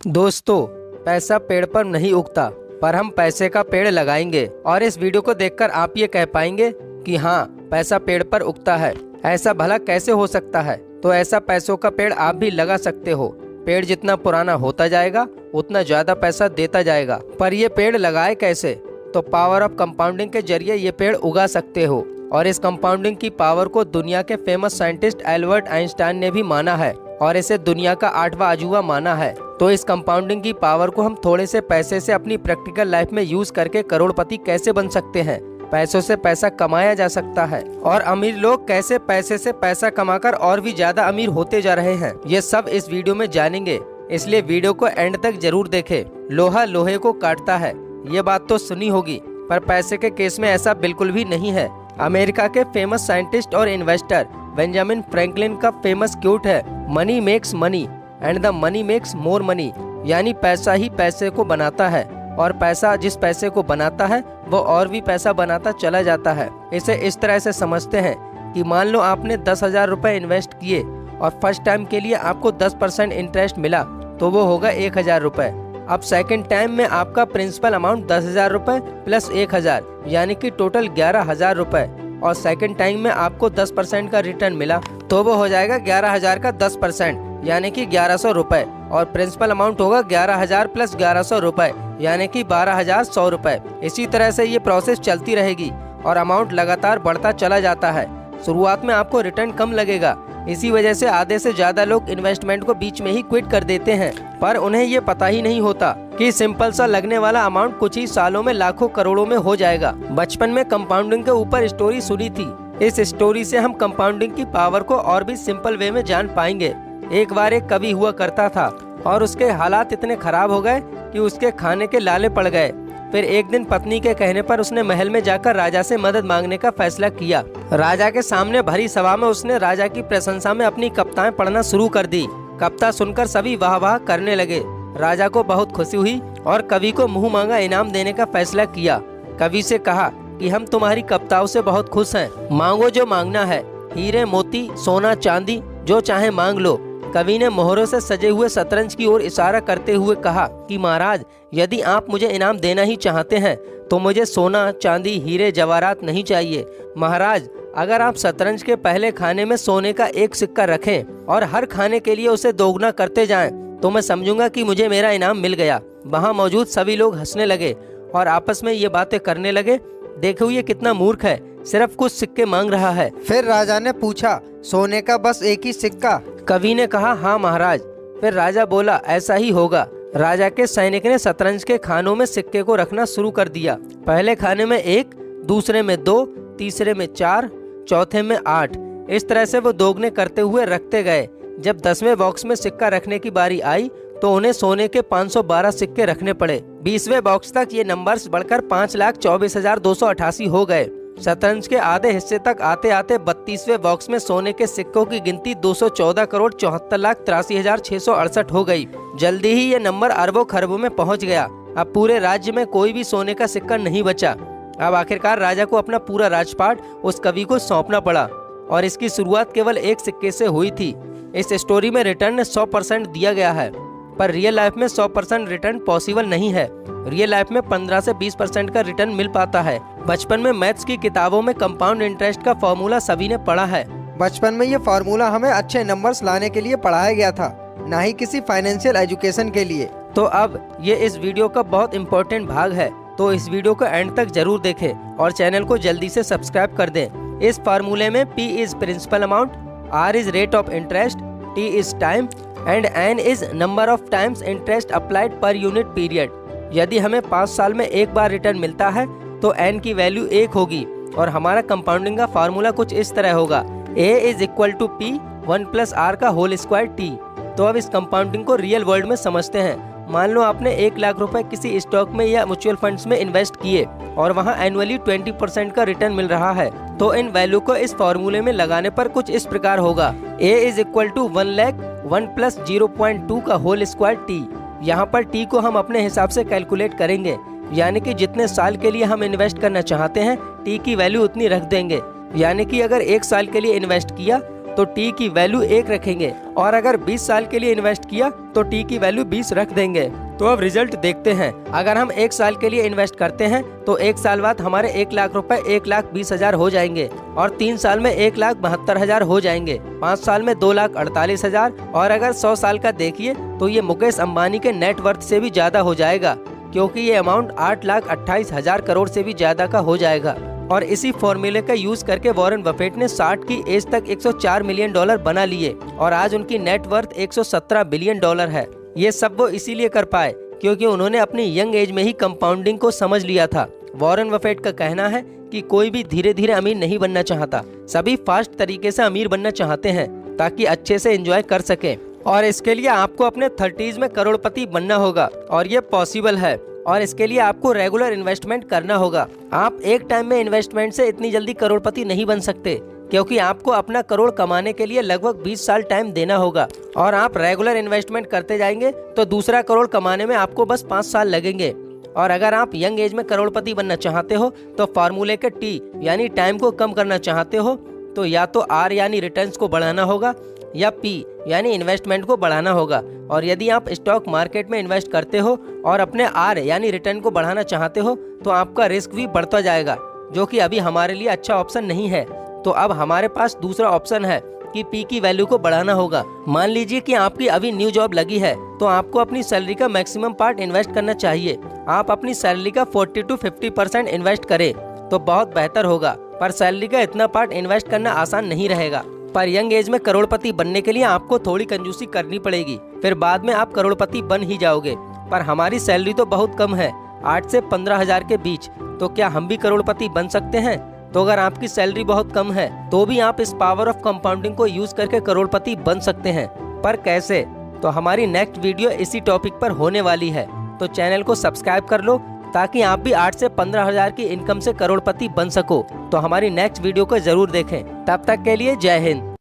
दोस्तों, पैसा पेड़ पर नहीं उगता, पर हम पैसे का पेड़ लगाएंगे। और इस वीडियो को देखकर आप ये कह पाएंगे कि हाँ, पैसा पेड़ पर उगता है। ऐसा भला कैसे हो सकता है? तो ऐसा पैसों का पेड़ आप भी लगा सकते हो। पेड़ जितना पुराना होता जाएगा उतना ज्यादा पैसा देता जाएगा। पर ये पेड़ लगाए कैसे? तो पावर ऑफ कंपाउंडिंग के जरिए ये पेड़ उगा सकते हो। और इस कंपाउंडिंग की पावर को दुनिया के फेमस साइंटिस्ट एल्बर्ट आइंस्टाइन ने भी माना है और इसे दुनिया का 8वां अजूबा माना है। तो इस कंपाउंडिंग की पावर को हम थोड़े से पैसे से अपनी प्रैक्टिकल लाइफ में यूज करके करोड़पति कैसे बन सकते हैं, पैसों से पैसा कमाया जा सकता है, और अमीर लोग कैसे पैसे से पैसा कमाकर और भी ज्यादा अमीर होते जा रहे हैं, ये सब इस वीडियो में जानेंगे। इसलिए वीडियो को एंड तक जरूर देखें। लोहा लोहे को काटता है, ये बात तो सुनी होगी, पर पैसे के केस में ऐसा बिल्कुल भी नहीं है। अमेरिका के फेमस साइंटिस्ट और इन्वेस्टर बेंजामिन फ्रैंकलिन का फेमस क्यूट है, money makes money and the money makes more money. यानी पैसा ही पैसे को बनाता है और पैसा जिस पैसे को बनाता है वो और भी पैसा बनाता चला जाता है। इसे इस तरह से समझते हैं कि मान लो आपने 10,000 रुपए इन्वेस्ट किए और फर्स्ट टाइम के लिए आपको 10% इंटरेस्ट मिला, तो वो होगा 1,000 रुपए। अब सेकंड टाइम में आपका प्रिंसिपल अमाउंट 10,000 रुपए प्लस 1,000 यानी कि टोटल 11,000 रुपए, और सेकंड टाइम में आपको 10% का रिटर्न मिला, तो वो हो जाएगा 11,000 का 10% यानी कि 1,100 रुपए, और प्रिंसिपल अमाउंट होगा 11,000 प्लस 1,100 रुपए यानी कि 12,100 रुपए। इसी तरह से ये प्रोसेस चलती रहेगी और अमाउंट लगातार बढ़ता चला जाता है। शुरुआत में आपको रिटर्न कम लगेगा, इसी वजह से आधे से ज्यादा लोग इन्वेस्टमेंट को बीच में ही क्विट कर देते हैं। पर उन्हें ये पता ही नहीं होता कि सिंपल सा लगने वाला अमाउंट कुछ ही सालों में लाखों करोड़ों में हो जाएगा। बचपन में कंपाउंडिंग के ऊपर स्टोरी सुनी थी, इस स्टोरी से हम कंपाउंडिंग की पावर को और भी सिंपल वे में जान पाएंगे। एक बार एक कवि हुआ करता था और उसके हालात इतने खराब हो गए कि उसके खाने के लाले पड़ गए। फिर एक दिन पत्नी के कहने पर उसने महल में जाकर राजा से मदद मांगने का फैसला किया। राजा के सामने भरी सभा में उसने राजा की प्रशंसा में अपनी कविताएं पढ़ना शुरू कर दी। कविता सुनकर सभी वाह वाह करने लगे। राजा को बहुत खुशी हुई और कवि को मुंह मांगा इनाम देने का फैसला किया। कवि से कहा कि हम तुम्हारी कविताओं से बहुत खुश हैं, मांगो जो मांगना है, हीरे मोती सोना चांदी जो चाहे मांग लो। कवि ने मोहरों से सजे हुए शतरंज की ओर इशारा करते हुए कहा कि महाराज, यदि आप मुझे इनाम देना ही चाहते हैं तो मुझे सोना चांदी हीरे जवाहरात नहीं चाहिए। महाराज, अगर आप शतरंज के पहले खाने में सोने का एक सिक्का रखें और हर खाने के लिए उसे दोगुना करते जाएं, तो मैं समझूंगा कि मुझे मेरा इनाम मिल गया। वहाँ मौजूद सभी लोग हंसने लगे और आपस में ये बातें करने लगे, देखो ये कितना मूर्ख है, सिर्फ कुछ सिक्के मांग रहा है। फिर राजा ने पूछा, सोने का बस एक ही सिक्का? कवि ने कहा, हाँ महाराज। फिर राजा बोला, ऐसा ही होगा। राजा के सैनिक ने शतरंज के खानों में सिक्के को रखना शुरू कर दिया। पहले खाने में 1, दूसरे में 2, तीसरे में 4, चौथे में 8। इस तरह से वो दोगुने करते हुए रखते गए। जब 10वें बॉक्स में सिक्का रखने की बारी आई तो उन्हें सोने के 512 सिक्के रखने पड़े। 20वें बॉक्स तक ये नंबर्स बढ़कर 5,24,288 हो गए। शतरंज के आधे हिस्से तक आते आते 32वें बॉक्स में सोने के सिक्कों की गिनती 214,74,83,668 हो गई। जल्दी ही ये नंबर अरबों खरबों में पहुंच गया। अब पूरे राज्य में कोई भी सोने का सिक्का नहीं बचा। अब आखिरकार राजा को अपना पूरा राजपाट उस कवि को सौंपना पड़ा, और इसकी शुरुआत केवल एक सिक्के से हुई थी। इस स्टोरी में रिटर्न 100% दिया गया है, पर रियल लाइफ में 100% रिटर्न पॉसिबल नहीं है। रियल लाइफ में 15 से 20% का रिटर्न मिल पाता है। बचपन में मैथ्स की किताबों में कंपाउंड इंटरेस्ट का फॉर्मूला सभी ने पढ़ा है। बचपन में ये फार्मूला हमें अच्छे नंबर्स लाने के लिए पढ़ाया गया था, ना ही किसी फाइनेंशियल एजुकेशन के लिए। तो अब ये इस वीडियो का बहुत इम्पोर्टेंट भाग है, तो इस वीडियो को एंड तक जरूर देखें और चैनल को जल्दी से सब्सक्राइब कर दें। इस फार्मूले में P is principal amount, R is rate of interest, T is time and N is number of times interest applied पर यूनिट पीरियड। यदि हमें 5 साल में एक बार रिटर्न मिलता है तो N की वैल्यू 1 होगी, और हमारा कंपाउंडिंग का फार्मूला कुछ इस तरह होगा, A is equal to P 1 plus R का होल स्क्वायर T। तो अब इस कंपाउंडिंग को रियल वर्ल्ड में समझते हैं। मान लो आपने 1 लाख रुपए किसी स्टॉक में या म्यूचुअल फंड्स में इन्वेस्ट किए और वहां एनुअली 20% का रिटर्न मिल रहा है, तो इन वैल्यू को इस फॉर्मूले में लगाने पर कुछ इस प्रकार होगा, A is equal to 1 lakh 1 plus 0.2 का होल स्क्वायर T। यहाँ पर T को हम अपने हिसाब से कैलकुलेट करेंगे, यानी कि जितने साल के लिए हम इन्वेस्ट करना चाहते हैं T की वैल्यू उतनी रख देंगे। यानी कि अगर 1 साल के लिए इन्वेस्ट किया तो टी की वैल्यू 1 रखेंगे, और अगर 20 साल के लिए इन्वेस्ट किया तो टी की वैल्यू 20 रख देंगे। तो अब रिजल्ट देखते हैं। अगर हम 1 साल के लिए इन्वेस्ट करते हैं तो 1 साल बाद हमारे 1 लाख रुपए 1,20,000 हो जाएंगे, और 3 साल में 1,72,000 हो जाएंगे, 5 साल में 2,48,000, और अगर 100 साल का देखिए तो ये मुकेश अंबानी के नेटवर्थ से भी ज्यादा हो जाएगा, क्योंकि ये अमाउंट 8,28,000 करोड़ से भी ज्यादा का हो जाएगा। और इसी फॉर्मूले का यूज करके वॉरेन बफेट ने 60 की एज तक $104 मिलियन बना लिए, और आज उनकी नेटवर्थ $117 बिलियन है। ये सब वो इसीलिए कर पाए क्योंकि उन्होंने अपनी यंग एज में ही कंपाउंडिंग को समझ लिया था। वॉरेन बफेट का कहना है कि कोई भी धीरे धीरे अमीर नहीं बनना चाहता, सभी फास्ट तरीके से अमीर बनना चाहते हैं ताकि अच्छे से एंजॉय कर सकें। और इसके लिए आपको अपने 30s में करोड़पति बनना होगा, और ये पॉसिबल है। और इसके लिए आपको रेगुलर इन्वेस्टमेंट करना होगा। आप एक टाइम में इन्वेस्टमेंट से इतनी जल्दी करोड़पति नहीं बन सकते, क्योंकि आपको अपना करोड़ कमाने के लिए लगभग 20 साल टाइम देना होगा, और आप रेगुलर इन्वेस्टमेंट करते जाएंगे तो दूसरा करोड़ कमाने में आपको बस 5 साल लगेंगे। और अगर आप यंग एज में करोड़पति बनना चाहते हो तो फार्मूले के टी यानी टाइम को कम करना चाहते हो तो या तो आर यानी रिटर्न्स को बढ़ाना होगा, या पी यानी इन्वेस्टमेंट को बढ़ाना होगा। और यदि आप स्टॉक मार्केट में इन्वेस्ट करते हो और अपने आर यानी रिटर्न को बढ़ाना चाहते हो तो आपका रिस्क भी बढ़ता जाएगा, जो कि अभी हमारे लिए अच्छा ऑप्शन नहीं है। तो अब हमारे पास दूसरा ऑप्शन है कि पी की वैल्यू को बढ़ाना होगा। मान लीजिए कि आपकी अभी न्यू जॉब लगी है, तो आपको अपनी सैलरी का मैक्सिमम पार्ट इन्वेस्ट करना चाहिए। आप अपनी सैलरी का 40 to 50% इन्वेस्ट करें तो बहुत बेहतर होगा, पर सैलरी का इतना पार्ट इन्वेस्ट करना आसान नहीं रहेगा। पर यंग एज में करोड़पति बनने के लिए आपको थोड़ी कंजूसी करनी पड़ेगी, फिर बाद में आप करोड़पति बन ही जाओगे। पर हमारी सैलरी तो बहुत कम है, 8 से 15,000 के बीच, तो क्या हम भी करोड़पति बन सकते हैं? तो अगर आपकी सैलरी बहुत कम है तो भी आप इस पावर ऑफ कंपाउंडिंग को यूज करके करोड़पति बन सकते हैं। पर कैसे? तो हमारी नेक्स्ट वीडियो इसी टॉपिक पर होने वाली है, तो चैनल को सब्सक्राइब कर लो ताकि आप भी 8 से 15,000 की इनकम से करोड़पति बन सको। तो हमारी नेक्स्ट वीडियो को जरूर देखें। तब तक के लिए जय हिंद।